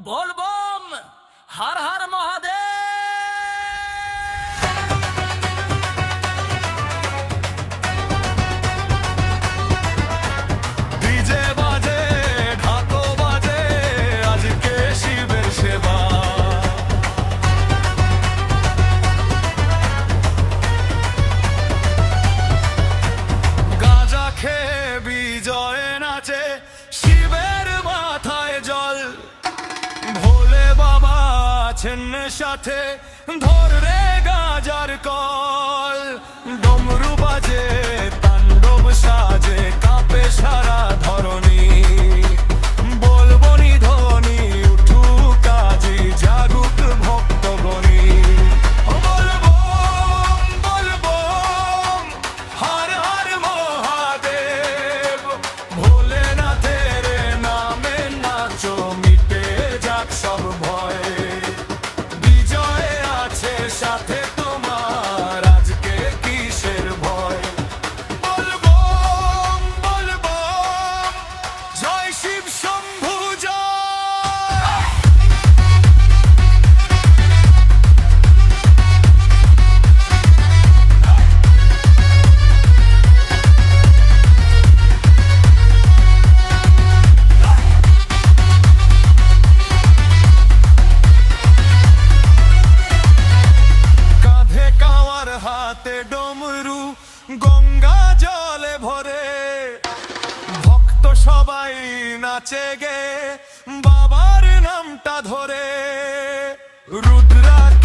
बोलबम हर हर महादेव। ডিজে বাজে ঢাকো বাজে আজকে শিবের সেবা। গাঁজা খেয়ে বিজয় নাচে শিবের মাথায় জল। ভোলে বাবা আছেন সাথে ধরে গাঁজার কল। ডমরু বাজে তাণ্ডব সাজে কাঁপে সারা ধরণী। বলবো নিধনি উঠুক কাজী জাগুক ভক্তগণী। বলবম বলবম হর হর মহাদেব। ভোলেনাথের নামে নাচো মিটে যাক সব ভয়। বিজয় আছে সাথে তোমার আজকে কিসের ভয়। বলবম বলবম জয় শিব শম্ভু জয়। কাঁধে কাওয়ার হাতে ডমরু গঙ্গা জলে ভরে। ভক্ত সবাই নাচে গে বাবার নামটা ধরে। রুদ্রাকে